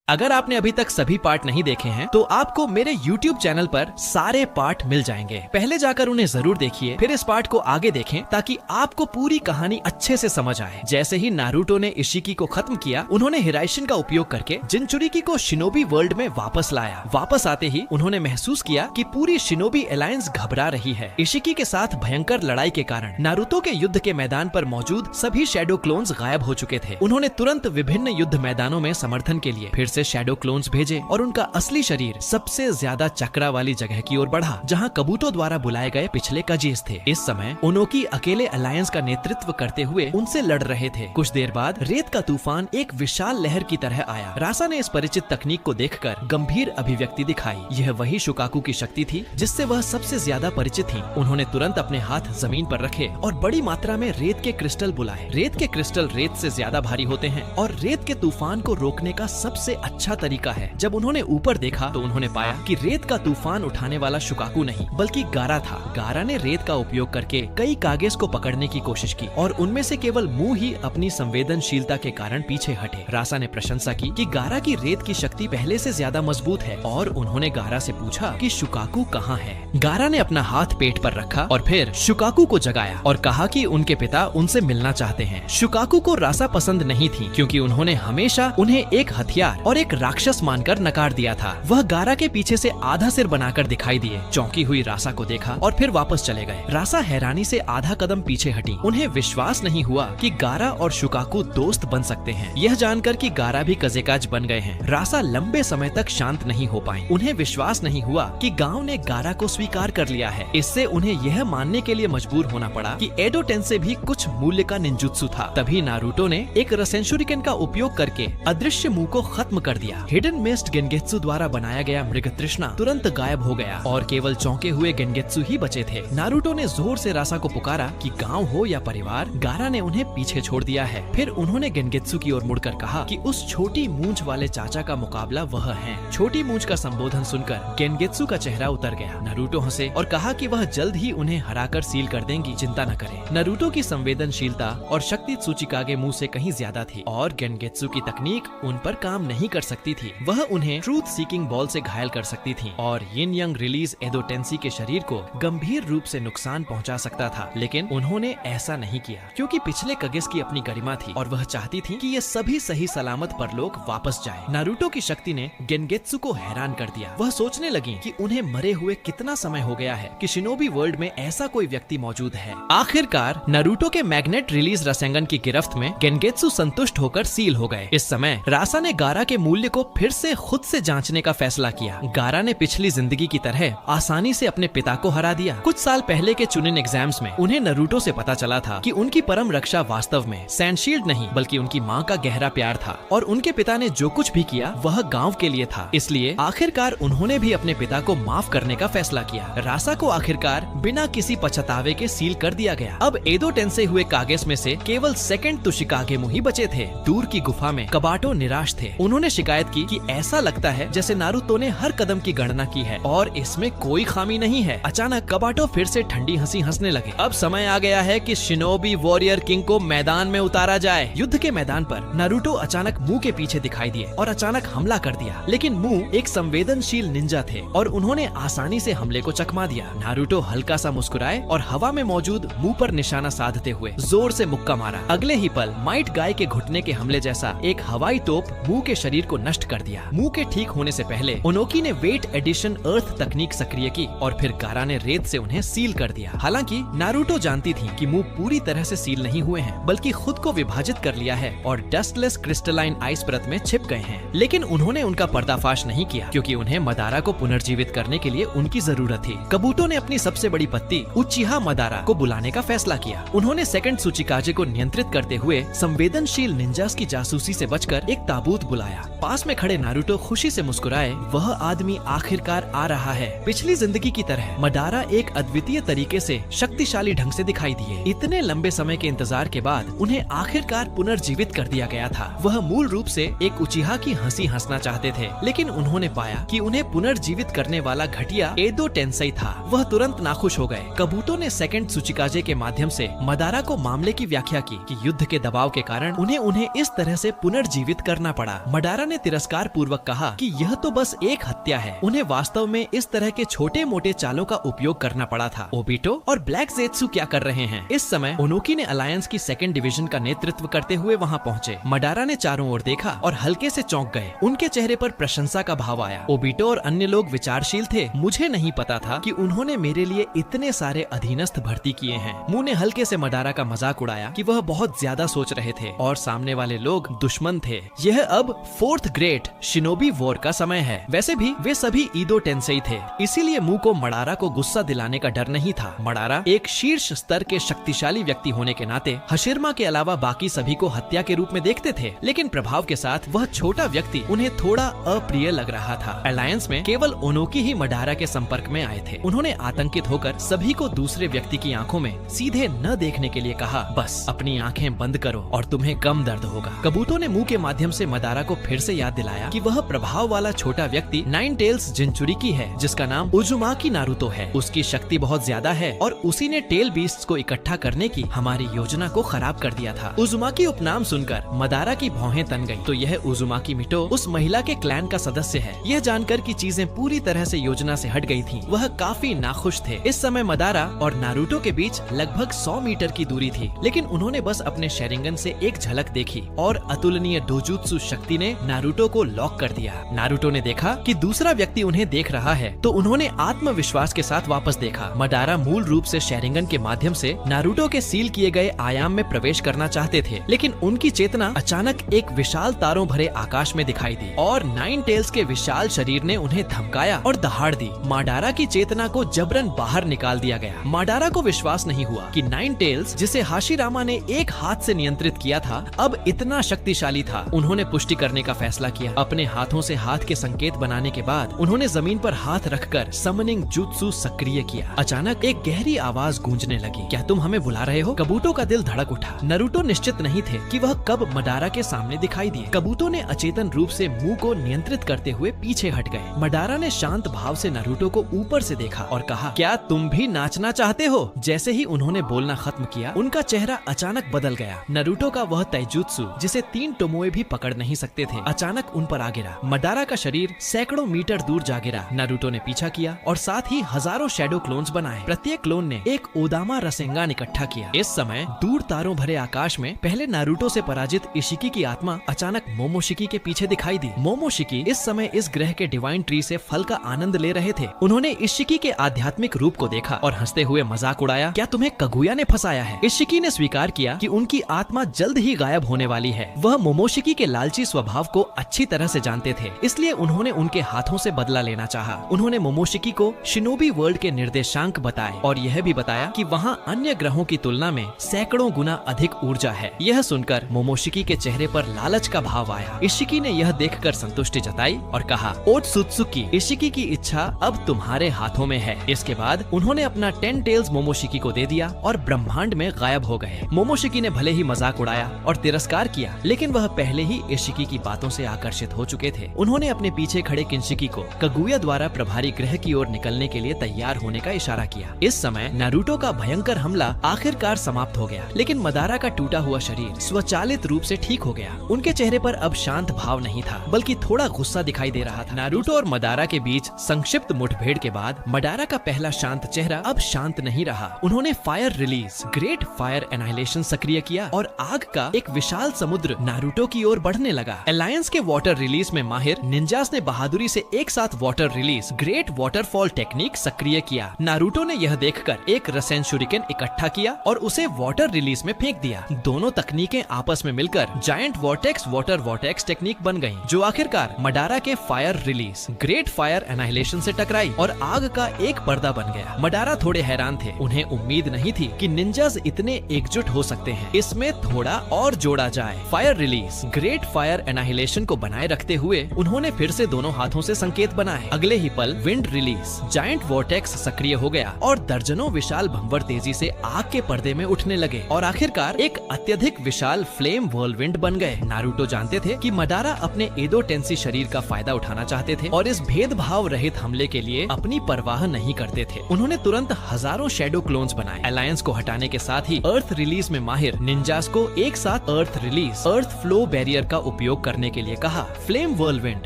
अगर आपने अभी तक सभी पार्ट नहीं देखे हैं तो आपको मेरे YouTube चैनल पर सारे पार्ट मिल जाएंगे। पहले जाकर उन्हें जरूर देखिए, फिर इस पार्ट को आगे देखें ताकि आपको पूरी कहानी अच्छे से समझ आए। जैसे ही नारुतो ने इशिकी को खत्म किया, उन्होंने हिराइशिन का उपयोग करके जिनचुरिकी को शिनोबी वर्ल्ड में वापस लाया। वापस आते ही उन्होंने महसूस किया कि पूरी शिनोबी अलायंस घबरा रही है। इशिकी के साथ भयंकर लड़ाई के कारण नारुतो के युद्ध के मैदान पर मौजूद सभी शैडो क्लोन्स गायब हो चुके थे। उन्होंने तुरंत विभिन्न युद्ध मैदानों में समर्थन के लिए फिर से शैडो क्लोन्स भेजे और उनका असली शरीर सबसे ज्यादा चक्रा वाली जगह की ओर बढ़ा, जहां कबूतो द्वारा बुलाए गए पिछले कजीज थे। इस समय ओनोकी अकेले अलायंस का नेतृत्व करते हुए उनसे लड़ रहे थे। कुछ देर बाद रेत का तूफान एक विशाल लहर की तरह आया। रासा ने इस परिचित तकनीक को देखकर गंभीर अभिव्यक्ति दिखाई। यह वही शुकाकू की शक्ति थी जिससे वह सबसे ज्यादा परिचित थी। उन्होंने तुरंत अपने हाथ जमीन पर रखे और बड़ी मात्रा में रेत के क्रिस्टल बुलाए। रेत के क्रिस्टल रेत से ज्यादा भारी होते हैं और रेत के तूफान को रोकने का सबसे अच्छा तरीका है। जब उन्होंने ऊपर देखा तो उन्होंने पाया कि रेत का तूफान उठाने वाला शुकाकू नहीं बल्कि गारा था। गारा ने रेत का उपयोग करके कई कागेस को पकड़ने की कोशिश की और उनमें से केवल मुंह ही अपनी संवेदनशीलता के कारण पीछे हटे। रासा ने प्रशंसा की कि गारा की रेत की शक्ति पहले से ज्यादा मजबूत है और उन्होंने गारा से पूछा कि शुकाकू कहाँ है। गारा ने अपना हाथ पेट पर रखा और फिर शुकाकू को जगाया और कहा कि उनके पिता उनसे मिलना चाहते हैं। शुकाकू को रासा पसंद नहीं थी क्योंकि उन्होंने हमेशा उन्हें एक हथियार और एक राक्षस मानकर नकार दिया था। वह गारा के पीछे से आधा सिर बनाकर दिखाई दिए। चौंकी हुई रासा को देखा और फिर वापस चले गए। रासा हैरानी से आधा कदम पीछे हटी। उन्हें विश्वास नहीं हुआ कि गारा और शुकाकू दोस्त बन सकते हैं। यह जानकर कि गारा भी कजेकाज बन गए हैं, रासा लंबे समय तक शांत नहीं हो पाई। उन्हें विश्वास नहीं हुआ कि गांव ने गारा को स्वीकार कर लिया है। इससे उन्हें यह मानने के लिए मजबूर होना पड़ा कि एडो टेंसे भी कुछ मूल्य का निंजुत्सु था। तभी नारुतो ने एक रसेंशुरिकन का उपयोग करके अदृश्य मुंह को खत्म कर दिया। हिडन मिस्ट गेनगेत्सु द्वारा बनाया गया मृग तृष्णा तुरंत गायब हो गया और केवल चौंके हुए गेनगेत्सु ही बचे थे। नारुतो ने जोर से रासा को पुकारा कि गांव हो या परिवार, गारा ने उन्हें पीछे छोड़ दिया है। फिर उन्होंने गेनगेत्सु की ओर मुड़कर कहा कि उस छोटी मूंछ वाले चाचा का मुकाबला वह है। छोटी मूंछ का संबोधन सुनकर गेनगेत्सु का चेहरा उतर गया। नारुतो हंसे और कहा कि वह जल्द ही उन्हें हराकर सील कर देंगी, चिंता न करें। नारुतो की संवेदनशीलता और शक्ति त्सुचिकागे मुंह से कहीं ज्यादा थी और गेनगेत्सु की तकनीक उन पर काम नहीं कर सकती थी। वह उन्हें ट्रूथ सीकिंग बॉल से घायल कर सकती थी और यिन यंग रिलीज एडो टेंसी के शरीर को गंभीर रूप से नुकसान पहुंचा सकता था। लेकिन उन्होंने ऐसा नहीं किया क्योंकि पिछले कगेस की अपनी गरिमा थी और वह चाहती थी कि ये सभी सही सलामत परलोक वापस जाए। नारुतो की शक्ति ने गेनगेत्सु को हैरान कर दिया। वह सोचने लगी कि उन्हें मरे हुए कितना समय हो गया है कि शिनोबी वर्ल्ड में ऐसा कोई व्यक्ति मौजूद है। आखिरकार नारुतो के मैग्नेट रिलीज रसेंगन की गिरफ्त में गेनगेत्सु संतुष्ट होकर सील हो गए। इस समय रासा ने गारा के मूल्य को फिर से खुद से जांचने का फैसला किया। गारा ने पिछली जिंदगी की तरह आसानी से अपने पिता को हरा दिया। कुछ साल पहले के चुनिन एग्जाम्स में उन्हें नारुतो से पता चला था कि उनकी परम रक्षा वास्तव में सैंडशील्ड नहीं बल्कि उनकी माँ का गहरा प्यार था और उनके पिता ने जो कुछ भी किया वह गांव के लिए था। इसलिए आखिरकार उन्होंने भी अपने पिता को माफ करने का फैसला किया। रासा को आखिरकार बिना किसी पछतावे के सील कर दिया गया। अब एडो टेंसे हुए कागेस में से केवल सेकंड त्सुचिकागे मुही बचे थे। दूर की गुफा में कबाटो निराश थे। उन्होंने शिकायत की कि ऐसा लगता है जैसे नारुतो ने हर कदम की गणना की है और इसमें कोई खामी नहीं है। अचानक कबाटो फिर से ठंडी हंसी हंसने लगे। अब समय आ गया है कि शिनोबी वॉरियर किंग को मैदान में उतारा जाए। युद्ध के मैदान पर नारुतो अचानक मुंह के पीछे दिखाई दिए और अचानक हमला कर दिया। लेकिन मुंह एक संवेदनशील निंजा थे और उन्होंने आसानी से हमले को चकमा दिया। नारुतो हल्का सा मुस्कुराए और हवा में मौजूद मुंह पर निशाना साधते हुए जोर से मुक्का मारा। अगले ही पल माइट गाय के घुटने के हमले जैसा एक हवाई तोप मुंह के शरीर को नष्ट कर दिया। मुंह के ठीक होने से पहले ओनोकी ने वेट एडिशन अर्थ तकनीक सक्रिय की और फिर गारा ने रेत से उन्हें सील कर दिया। हालांकि नारुतो जानती थी कि मुंह पूरी तरह से सील नहीं हुए हैं बल्कि खुद को विभाजित कर लिया है और डस्टलेस क्रिस्टलाइन आइस परत में छिप गए हैं। लेकिन उन्होंने उनका पर्दाफाश नहीं किया क्योंकि उन्हें मदारा को पुनर्जीवित करने के लिए उनकी जरूरत थी। कबूतो ने अपनी सबसे बड़ी पत्नी उचिहा मदारा को बुलाने का फैसला किया। उन्होंने सेकंड त्सुचिकागे को नियंत्रित करते हुए संवेदनशील निंजास की जासूसी से बचकर एक ताबूत बुलाया। पास में खड़े नारुतो खुशी से मुस्कुराए। वह आदमी आखिरकार आ रहा है। पिछली जिंदगी की तरह मदारा एक अद्वितीय तरीके से शक्तिशाली ढंग से दिखाई दिए। इतने लंबे समय के इंतजार के बाद उन्हें आखिरकार पुनर्जीवित कर दिया गया था। वह मूल रूप से एक उचिहा की हंसी हंसना चाहते थे, लेकिन उन्होंने पाया कि उन्हें पुनर्जीवित करने वाला घटिया एडो टेंसेई था। वह तुरंत नाखुश हो गए। कबूतो ने सेकंड त्सुचिकागे के माध्यम से मदारा को मामले की व्याख्या की कि युद्ध के दबाव के कारण उन्हें इस तरह से पुनर्जीवित करना पड़ा। मदारा मडारा ने तिरस्कार पूर्वक कहा कि यह तो बस एक हत्या है, उन्हें वास्तव में इस तरह के छोटे मोटे चालों का उपयोग करना पड़ा था। ओबिटो और ब्लैक ज़ेत्सु क्या कर रहे हैं? इस समय ओनोकी ने अलायंस की 2nd डिवीजन का नेतृत्व करते हुए वहां पहुंचे। मडारा ने चारों ओर देखा और हल्के से चौंक गए। उनके चेहरे पर प्रशंसा का भाव आया। ओबिटो और अन्य लोग विचारशील थे। मुझे नहीं पता था कि उन्होंने मेरे लिए इतने सारे अधीनस्थ भर्ती किए हैं। मुंह ने हल्के से मडारा का मजाक उड़ाया कि वह बहुत ज्यादा सोच रहे थे और सामने वाले लोग दुश्मन थे। यह अब 4th ग्रेट शिनोबी वॉर का समय है। वैसे भी वे सभी ईदो टेंसेई थे, इसीलिए मुंह को मडारा को गुस्सा दिलाने का डर नहीं था। मडारा एक शीर्ष स्तर के शक्तिशाली व्यक्ति होने के नाते हशिरमा के अलावा बाकी सभी को हत्या के रूप में देखते थे, लेकिन प्रभाव के साथ वह छोटा व्यक्ति उन्हें थोड़ा अप्रिय लग रहा था। अलायंस में केवल ओनोकी ही मडारा के संपर्क में आए थे। उन्होंने आतंकित होकर सभी को दूसरे व्यक्ति की आंखों में सीधे न देखने के लिए कहा, बस अपनी आंखें बंद करो और तुम्हें कम दर्द होगा। कबूतो ने मुंह के माध्यम से मडारा को फिर से याद दिलाया कि वह प्रभाव वाला छोटा व्यक्ति 9 टेल्स जिनचुरिकी है, जिसका नाम उजुमाकी नारुतो है। उसकी शक्ति बहुत ज्यादा है और उसी ने टेल बीस्ट्स को इकट्ठा करने की हमारी योजना को खराब कर दिया था। उजुमाकी उपनाम सुनकर मडारा की भौहें तन गई। तो यह उजुमाकी मिटो उस महिला के क्लैन का सदस्य है। यह जानकर कि चीजें पूरी तरह से योजना से हट गई थीं, वह काफी नाखुश थे। इस समय मडारा और नारुतो के बीच लगभग 100 मीटर की दूरी थी, लेकिन उन्होंने बस अपने शेरिंगन से एक झलक देखी और अतुलनीय डोजुत्सु शक्ति ने नारुतो को लॉक कर दिया। नारुतो ने देखा कि दूसरा व्यक्ति उन्हें देख रहा है, तो उन्होंने आत्मविश्वास के साथ वापस देखा। मडारा मूल रूप से शेरिंगन के माध्यम से नारुतो के सील किए गए आयाम में प्रवेश करना चाहते थे, लेकिन उनकी चेतना अचानक एक विशाल तारों भरे आकाश में दिखाई दी और 9 टेल्स के विशाल शरीर ने उन्हें धमकाया और दहाड़ दी। मडारा की चेतना को जबरन बाहर निकाल दिया गया। मडारा को विश्वास नहीं हुआ कि 9 टेल्स, जिसे हाशिरामा ने एक हाथ से नियंत्रित किया था, अब इतना शक्तिशाली था। उन्होंने पुष्टि करने का फैसला किया। अपने हाथों से हाथ के संकेत बनाने के बाद उन्होंने जमीन पर हाथ रखकर समनिंग जुत्सु सक्रिय किया। अचानक एक गहरी आवाज गूंजने लगी, क्या तुम हमें बुला रहे हो? कबूतो का दिल धड़क उठा। नारुतो निश्चित नहीं थे कि वह कब मडारा के सामने दिखाई दिए। कबूतो ने अचेतन रूप से मुंह को नियंत्रित करते हुए पीछे हट गए। मडारा ने शांत भाव से नारुतो को ऊपर से देखा और कहा, क्या तुम भी नाचना चाहते हो? जैसे ही उन्होंने बोलना खत्म किया, उनका चेहरा अचानक बदल गया। नारुतो का वह तैजुत्सु, जिसे 3 टोमोए भी पकड़ नहीं सकते थे, अचानक उन पर आ गिरा। मडारा का शरीर सैकड़ों मीटर दूर जा गिरा। नारुतो ने पीछा किया और साथ ही हजारों शैडो क्लोन्स बनाए। प्रत्येक क्लोन ने एक ओदामा रसेंगान इकट्ठा किया। इस समय दूर तारों भरे आकाश में पहले नारुतो से पराजित इशिकी की आत्मा अचानक मोमोशिकी के पीछे दिखाई दी। मोमोशिकी इस समय इस ग्रह के डिवाइन ट्री से फल का आनंद ले रहे थे। उन्होंने इशिकी के आध्यात्मिक रूप को देखा और हंसते हुए मजाक उड़ाया, क्या तुम्हें कगुया ने फंसाया है? इशिकी ने स्वीकार किया कि उनकी आत्मा जल्द ही गायब होने वाली है। वह मोमोशिकी के लालची स्वभाव को अच्छी तरह से जानते थे, इसलिए उन्होंने उनके हाथों से बदला लेना चाहा। उन्होंने मोमोशिकी को शिनोबी वर्ल्ड के निर्देशांक बताए और यह भी बताया कि वहाँ अन्य ग्रहों की तुलना में सैकड़ों गुना अधिक ऊर्जा है। यह सुनकर मोमोशिकी के चेहरे पर लालच का भाव आया। इशिकी ने यह देखकर संतुष्टि जताई और कहा, ओत्सुत्सुकी, इशिकी की इच्छा अब तुम्हारे हाथों में है। इसके बाद उन्होंने अपना 10 टेल्स मोमोशिकी को दे दिया और ब्रह्मांड में गायब हो गए। मोमोशिकी ने भले ही मजाक उड़ाया और तिरस्कार किया, लेकिन वह पहले ही इशिकी की बातों से आकर्षित हो चुके थे। उन्होंने अपने पीछे खड़े किंशिकी को कगुया द्वारा प्रभारी ग्रह की ओर निकलने के लिए तैयार होने का इशारा किया। इस समय नारुतो का भयंकर हमला आखिरकार समाप्त हो गया, लेकिन मडारा का टूटा हुआ शरीर स्वचालित रूप से ठीक हो गया। उनके चेहरे पर अब शांत भाव नहीं था, बल्कि थोड़ा गुस्सा दिखाई दे रहा था। नारुतो और मडारा के बीच संक्षिप्त मुठभेड़ के बाद मडारा का पहला शांत चेहरा अब शांत नहीं रहा। उन्होंने fire release, great fire annihilation सक्रिय किया और आग का एक विशाल समुद्र नारुतो की ओर बढ़ने लगा। अलायंस के वाटर रिलीज में माहिर निंजास ने बहादुरी से एक साथ water release, great waterfall technique सक्रिय किया। नारुतो ने यह देखकर एक रसेन शुरिकेन इकट्ठा किया और उसे वाटर रिलीज में फेंक दिया। दोनों तकनीकें आपस में मिलकर giant vortex water vortex technique बन गयी, जो आखिरकार मडारा के fire release, great fire annihilation से टकराई और आग का एक पर्दा बन गया। मडारा थोड़े हैरान थे। उन्हें उम्मीद नहीं थी कि निंजास इतने एकजुट हो सकते हैं। इसमें थोड़ा और जोड़ा जाए। Fire release, great fire annihilation को बनाए रखते हुए उन्होंने फिर से दोनों हाथों से संकेत बनाए। अगले ही पल विंड रिलीज, जायंट वॉर्टेक्स सक्रिय हो गया और दर्जनों विशाल भंवर तेजी से आग के पर्दे में उठने लगे और आखिरकार एक अत्यधिक विशाल फ्लेम व्हर्लविंड बन गए। नारुतो जानते थे कि मडारा अपने एदो टेंसी शरीर का फायदा उठाना चाहते थे और इस भेदभाव रहित हमले के लिए अपनी परवाह नहीं करते थे। उन्होंने तुरंत हजारों शैडो क्लोन्स बनाए। अलायंस को हटाने के साथ ही अर्थ रिलीज में माहिर निंजास को एक साथ अर्थ रिलीज, अर्थ फ्लो बैरियर का उपयोग करने करने के लिए कहा। फ्लेम व्हर्लविंड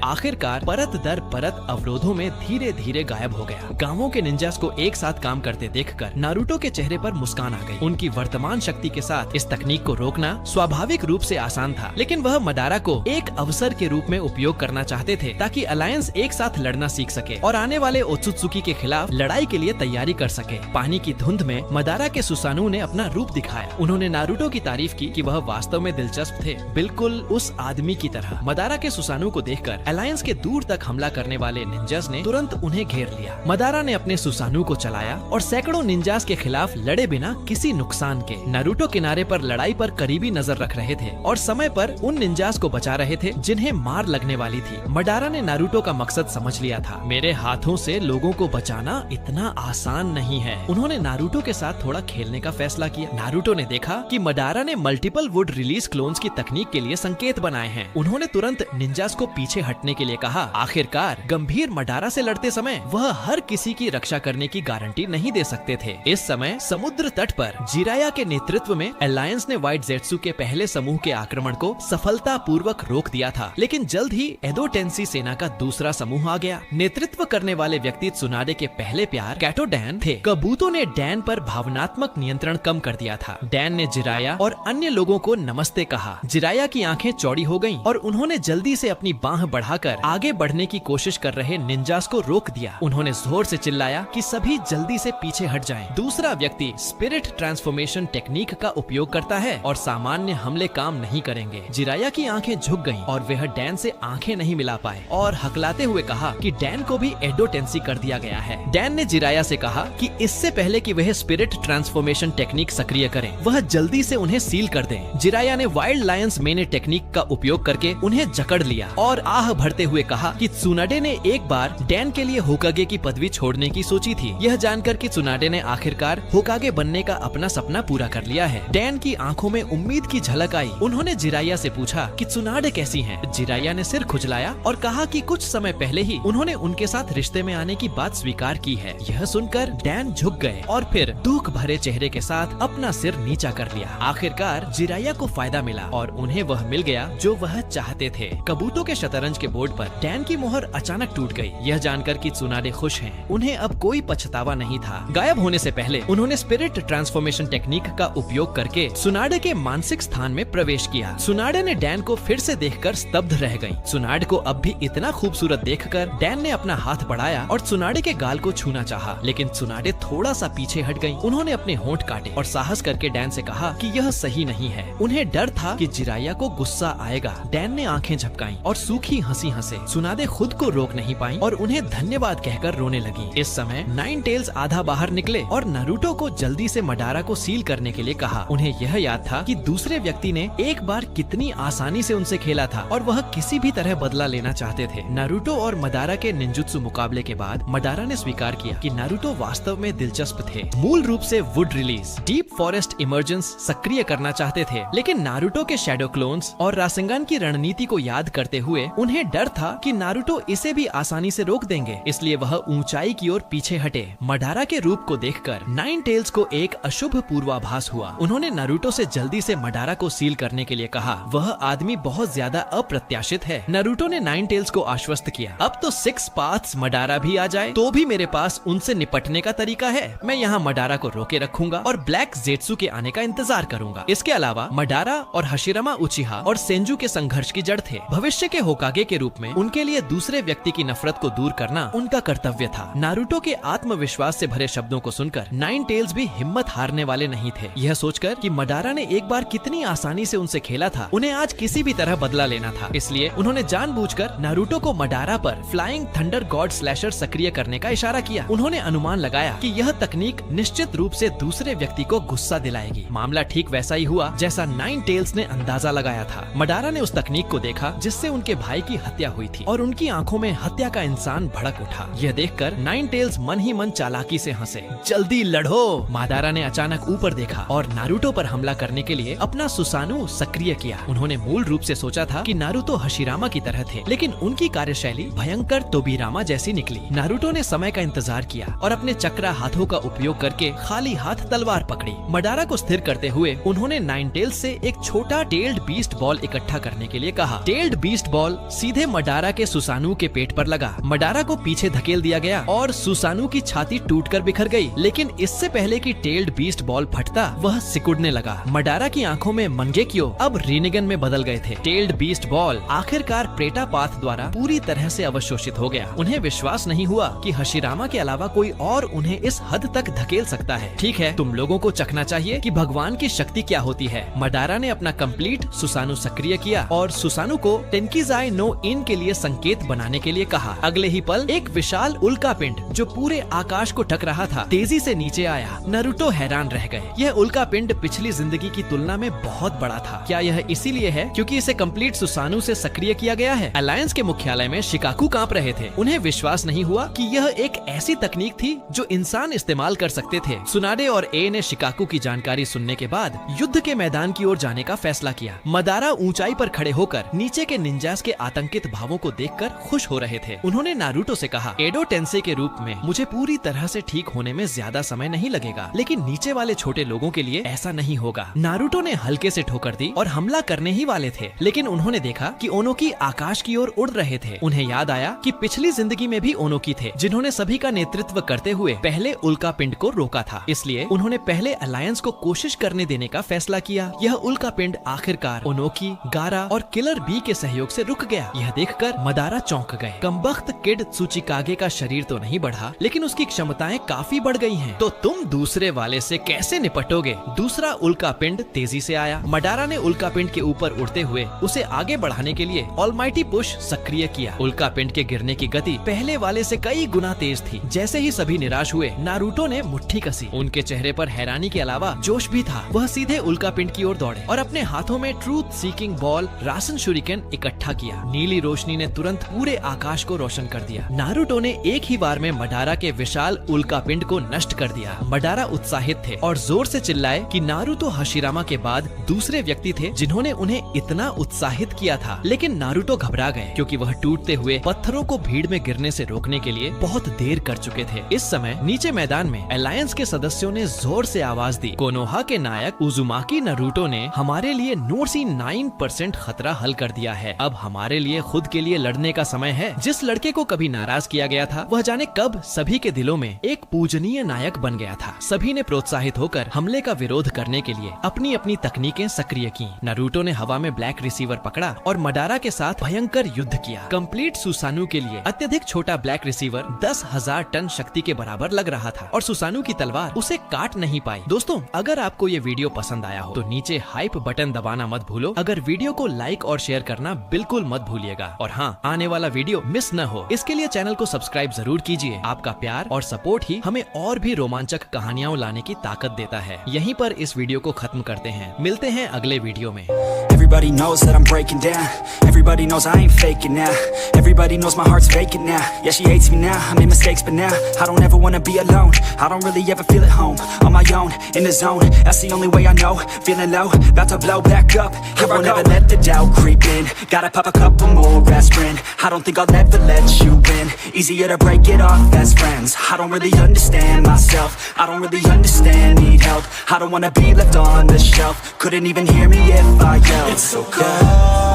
आखिरकार परत दर परत अवरोधों में धीरे धीरे गायब हो गया। गांवों के निंजास को एक साथ काम करते देखकर नारुतो के चेहरे पर मुस्कान आ गई। उनकी वर्तमान शक्ति के साथ इस तकनीक को रोकना स्वाभाविक रूप से आसान था, लेकिन वह मदारा को एक अवसर के रूप में उपयोग करना चाहते थे ताकि अलायंस एक साथ लड़ना सीख सके और आने वाले ओत्सुत्सुकी के खिलाफ लड़ाई के लिए तैयारी कर सके। पानी की धुंध में मदारा के सुसानु ने अपना रूप दिखाया। उन्होंने नारुतो की तारीफ की कि वह वास्तव में दिलचस्प थे, बिल्कुल उस आदमी की तरह। मदारा के सुसानु को देखकर अलायंस के दूर तक हमला करने वाले निंजास ने तुरंत उन्हें घेर लिया। मदारा ने अपने सुसानु को चलाया और सैकड़ों निंजास के खिलाफ लड़े बिना किसी नुकसान के। नारुतो किनारे पर लड़ाई पर करीबी नजर रख रहे थे और समय पर उन निंजास को बचा रहे थे जिन्हें मार लगने वाली थी। मदारा ने नारुतो का मकसद समझ लिया था। मेरे हाथों से लोगों को बचाना इतना आसान नहीं है। उन्होंने नारुतो के साथ थोड़ा खेलने का फैसला किया। नारुतो ने देखा कि मदारा ने मल्टीपल वुड रिलीज क्लोन्स की तकनीक के लिए संकेत बनाए हैं। उन्होंने तुरंत निंजास को पीछे हटने के लिए कहा। आखिरकार गंभीर मदारा से लड़ते समय वह हर किसी की रक्षा करने की गारंटी नहीं दे सकते थे। इस समय समुद्र तट पर जिराया के नेतृत्व में अलायंस ने व्हाइट ज़ेत्सु के पहले समूह के आक्रमण को सफलतापूर्वक रोक दिया था, लेकिन जल्द ही एडो टेंसी सेना का दूसरा समूह आ गया। नेतृत्व करने वाले व्यक्ति त्सुनाडे के पहले प्यार कैटो डैन थे। कबूतो ने डैन पर भावनात्मक नियंत्रण कम कर दिया था। डैन ने जिराया और अन्य लोगों को नमस्ते कहा। जिराया की आंखें चौड़ी हो गईं और उन्होंने जल्दी से अपनी बाह बढ़ाकर आगे बढ़ने की कोशिश कर रहे निंजास को रोक दिया। उन्होंने जोर से चिल्लाया कि सभी जल्दी से पीछे हट जाएं। दूसरा व्यक्ति स्पिरिट ट्रांसफॉर्मेशन टेक्निक का उपयोग करता है और सामान्य हमले काम नहीं करेंगे। जिराया की आंखें झुक गईं और वह डैन से आंखें नहीं मिला पाए और हकलाते हुए कहा कि डैन को भी एडो टेंसी कर दिया गया है। डैन ने जिराया से कहा कि इससे पहले कि वह स्पिरिट ट्रांसफॉर्मेशन टेक्निक सक्रिय करें, वह जल्दी से उन्हें सील कर दें। जिराया ने वाइल्ड लायंस मेने टेक्निक का उपयोग करके उन्हें जकड़ लिया और आह भरते हुए कहा कि त्सुनाडे ने एक बार डैन के लिए होकागे की पदवी छोड़ने की सोची थी। यह जानकर कि त्सुनाडे ने आखिरकार होकागे बनने का अपना सपना पूरा कर लिया है। डैन की आंखों में उम्मीद की झलक आई। उन्होंने जिराया से पूछा कि त्सुनाडे कैसी हैं? जिराया ने सिर खुजलाया और कहा कि कुछ समय पहले ही उन्होंने उनके साथ रिश्ते में आने की बात स्वीकार की है। यह सुनकर डैन झुक गए और फिर दुख भरे चेहरे के साथ अपना सिर नीचा कर लिया। आखिरकार जिराया को फायदा मिला और उन्हें वह मिल गया जो वह चाहते थे। कबूतो के शतरंज के बोर्ड पर डैन की मोहर अचानक टूट गई। यह जानकर कि त्सुनाडे खुश हैं। उन्हें अब कोई पछतावा नहीं था। गायब होने से पहले उन्होंने स्पिरिट ट्रांसफॉर्मेशन टेक्निक का उपयोग करके त्सुनाडे के मानसिक स्थान में प्रवेश किया। त्सुनाडे ने डैन को फिर से देखकर स्तब्ध रह गई। त्सुनाडे को अब भी इतना खूबसूरत देखकर डैन ने अपना हाथ बढ़ाया और त्सुनाडे के गाल को छूना चाहा, लेकिन त्सुनाडे थोड़ा सा पीछे हट गई। उन्होंने अपने होंठ काटे और साहस करके डैन से कहा कि यह सही नहीं है। उन्हें डर था कि जिराया को गुस्सा आएगा। डैन ने आंखें झपकाई और सूखी हंसी हंसे। त्सुनाडे खुद को रोक नहीं पाई और उन्हें धन्यवाद कहकर रोने लगी। इस समय नाइन टेल्स आधा बाहर निकले और नारुतो को जल्दी से मदारा को सील करने के लिए कहा। उन्हें यह याद था कि दूसरे व्यक्ति ने एक बार कितनी आसानी से उनसे खेला था और वह किसी भी तरह बदला लेना चाहते थे। नारुतो और मदारा के निंजुत्सु मुकाबले के बाद मदारा ने स्वीकार किया कि नारुतो वास्तव में दिलचस्प थे। मूल रूप से would release deep forest emergence सक्रिय करना चाहते थे, लेकिन नारुतो के शैडो क्लोन्स और रासेंगन की रणनीति को याद करते हुए उन्हें डर था कि नारुतो इसे भी आसानी से रोक देंगे, इसलिए वह ऊंचाई की ओर पीछे हटे। मदारा के रूप को देखकर नाइन टेल्स को एक अशुभ पूर्वाभास हुआ। उन्होंने नारुतो से जल्दी से मदारा को सील करने के लिए कहा। वह आदमी बहुत ज्यादा अप्रत्याशित है। नारुतो ने नाइन टेल्स को आश्वस्त किया, अब तो सिक्स पाथ्स मदारा भी आ जाए तो भी मेरे पास उनसे निपटने का तरीका है। मैं यहाँ मदारा को रोके रखूंगा और ब्लैक ज़ेत्सु के आने का इंतजार करूंगा। इसके अलावा मदारा और हाशिरामा उचिहा और सेंजू के संघर्ष की जड़ थे। भविष्य के होकागे के रूप में उनके लिए दूसरे व्यक्ति की नफरत को दूर करना उनका कर्तव्य था। नारुतो के आत्मविश्वास से भरे शब्दों को सुनकर नाइन टेल्स भी हिम्मत हारने वाले नहीं थे। यह सोचकर कि मदारा ने एक बार कितनी आसानी से उनसे खेला था, उन्हें आज किसी भी तरह बदला लेना था। इसलिए उन्होंने जानबूझकर नारुतो को मदारा पर फ्लाइंग थंडर गॉड स्लैशर सक्रिय करने का इशारा किया। उन्होंने अनुमान लगाया कि यह तकनीक निश्चित रूप से दूसरे व्यक्ति को गुस्सा दिलाएगी। मामला ठीक वैसा ही हुआ जैसा नाइन टेल्स ने अंदाजा लगाया था। मदारा ने उस तकनीक को देखा जिससे उनके भाई की हत्या हुई थी और उनकी आंखों में हत्या का इंसान भड़क उठा। यह देखकर नाइन टेल्स मन ही मन चालाकी से हंसे। जल्दी लड़ो! मदारा ने अचानक ऊपर देखा और नारुतो पर हमला करने के लिए अपना सुसानु सक्रिय किया। उन्होंने मूल रूप से सोचा था कि नारुतो हाशिरामा की तरह थे, लेकिन उनकी कार्यशैली भयंकर तोबिरामा जैसी निकली। नारुतो ने समय का इंतजार किया और अपने चक्रा हाथों का उपयोग करके खाली हाथ तलवार पकड़ी। मदारा को स्थिर करते हुए उन्होंने नाइन टेल्स से एक छोटा टेल्ड बीस्ट बॉल इकट्ठा करने के लिए लिए कहा। टेल्ड बीस्ट बॉल सीधे मडारा के सुसानू के पेट पर लगा। मडारा को पीछे धकेल दिया गया और सुसानू की छाती टूटकर बिखर गई। लेकिन इससे पहले कि टेल्ड बीस्ट बॉल फटता, वह सिकुड़ने लगा। मडारा की आंखों में मंगेक्यो अब रिनिगन में बदल गए थे। टेल्ड बीस्ट बॉल आखिरकार प्रेटा पाथ द्वारा पूरी तरह से अवशोषित हो गया। उन्हें विश्वास नहीं हुआ कि हशिरामा के अलावा कोई और उन्हें इस हद तक धकेल सकता है। ठीक है, तुम लोगों को चखना चाहिए कि भगवान की शक्ति क्या होती है। मडारा ने अपना कंप्लीट सुसानू सक्रिय किया और सुसानू को टेंकिजाई नो इन के लिए संकेत बनाने के लिए कहा। अगले ही पल एक विशाल उल्का पिंड जो पूरे आकाश को ढक रहा था तेजी से नीचे आया। नारुतो हैरान रह गए। यह उल्का पिंड पिछली जिंदगी की तुलना में बहुत बड़ा था। क्या यह इसीलिए है क्योंकि इसे कंप्लीट सुसानू से सक्रिय किया गया है? अलायंस के मुख्यालय में शिकाकू कांप रहे थे। उन्हें विश्वास नहीं हुआ कि यह एक ऐसी तकनीक थी जो इंसान इस्तेमाल कर सकते थे। सुनाडे और ए ने शिकाकू की जानकारी सुनने के बाद युद्ध के मैदान की ओर जाने का फैसला किया। मदारा ऊंचाई पर खड़े होकर नीचे के निंजास के आतंकित भावों को देखकर खुश हो रहे थे। उन्होंने नारुतो से कहा, एडो टेंसे के रूप में मुझे पूरी तरह से ठीक होने में ज्यादा समय नहीं लगेगा, लेकिन नीचे वाले छोटे लोगों के लिए ऐसा नहीं होगा। नारुतो ने हल्के से ठोकर दी और हमला करने ही वाले थे, लेकिन उन्होंने देखा कि ओनोकी आकाश की ओर उड़ रहे थे। उन्हें याद आया कि पिछली जिंदगी में भी ओनोकी थे जिन्होंने सभी का नेतृत्व करते हुए पहले उल्का पिंड को रोका था। इसलिए उन्होंने पहले अलायंस को कोशिश करने देने का फैसला किया। यह उल्का पिंड आखिरकार ओनोकी, गारा और किलर बी के सहयोग से रुक गया। यह देखकर मदारा चौंक गए। कमबख्त किड त्सुचिकागे का शरीर तो नहीं बढ़ा, लेकिन उसकी क्षमताएं काफी बढ़ गई हैं। तो तुम दूसरे वाले से कैसे निपटोगे? दूसरा उल्का पिंड तेजी से आया। मडारा ने उल्का पिंड के ऊपर उड़ते हुए उसे आगे बढ़ाने के लिए ऑलमाइटी पुश सक्रिय किया। उल्का पिंड के गिरने की गति पहले वाले से कई गुना तेज थी। जैसे ही सभी निराश हुए, नारुतो ने मुट्ठी कसी। उनके चेहरे पर हैरानी के अलावा जोश भी था। वह सीधे उल्का पिंड की ओर दौड़े और अपने हाथों में ट्रूथ सीकिंग बॉल रासन शुरिकेन इकट्ठा किया। नीली रोशनी ने तुरंत पूरे आकाश को रोशन कर दिया। नारुतो ने एक ही बार में मडारा के विशाल उल्का पिंड को नष्ट कर दिया। मडारा उत्साहित थे और जोर से चिल्लाए कि नारुतो हशिरामा के बाद दूसरे व्यक्ति थे जिन्होंने उन्हें इतना उत्साहित किया था। लेकिन नारुतो घबरा गए क्योंकि वह टूटते हुए पत्थरों को भीड़ में गिरने से रोकने के लिए बहुत देर कर चुके थे। इस समय नीचे मैदान में अलायंस के सदस्यों ने जोर से आवाज दी। कोनोहा के नायक उजुमाकी नारुतो ने हमारे लिए 99% खतरा हल कर दिया है। अब हमारे लिए खुद के लिए लड़ने का समय है। जिस लड़के को कभी नाराज किया गया था, वह जाने कब सभी के दिलों में एक पूजनीय नायक बन गया था। सभी ने प्रोत्साहित होकर हमले का विरोध करने के लिए अपनी अपनी तकनीकें सक्रिय की। नारुतो ने हवा में ब्लैक रिसीवर पकड़ा और मडारा के साथ भयंकर युद्ध किया। कंप्लीट सुसानू के लिए अत्यधिक छोटा ब्लैक रिसीवर 10,000 टन शक्ति के बराबर लग रहा था और सुसानू की तलवार उसे काट नहीं पाई। दोस्तों, अगर आपको ये वीडियो पसंद आया हो तो नीचे हाइप बटन दबाना मत भूलो। अगर वीडियो को लाइक और शेयर करना बिल्कुल मत भूलिएगा। और हाँ, आने वाला वीडियो मिस न हो इसके लिए चैनल को सब्सक्राइब जरूर कीजिए। आपका प्यार और सपोर्ट ही हमें और भी रोमांचक कहानियां लाने की ताकत देता है। यहीं पर इस वीडियो को खत्म करते हैं। मिलते हैं अगले वीडियो में। Everybody knows that I'm breaking down. Everybody knows I ain't faking now. Everybody knows my heart's vacant now. Yeah, she hates me now, I made mistakes but now I don't ever wanna be alone. I don't really ever feel at home. On my own, in the zone, that's the only way I know. Feeling low, about to blow back up. Here I won't ever let the doubt creep in. Gotta pop a couple more aspirin. I don't think I'll ever let you in. Easier to break it off best friends. I don't really understand myself. I don't really understand, need help. I don't wanna be left on the shelf. Couldn't even hear me if I yelled. It's so cold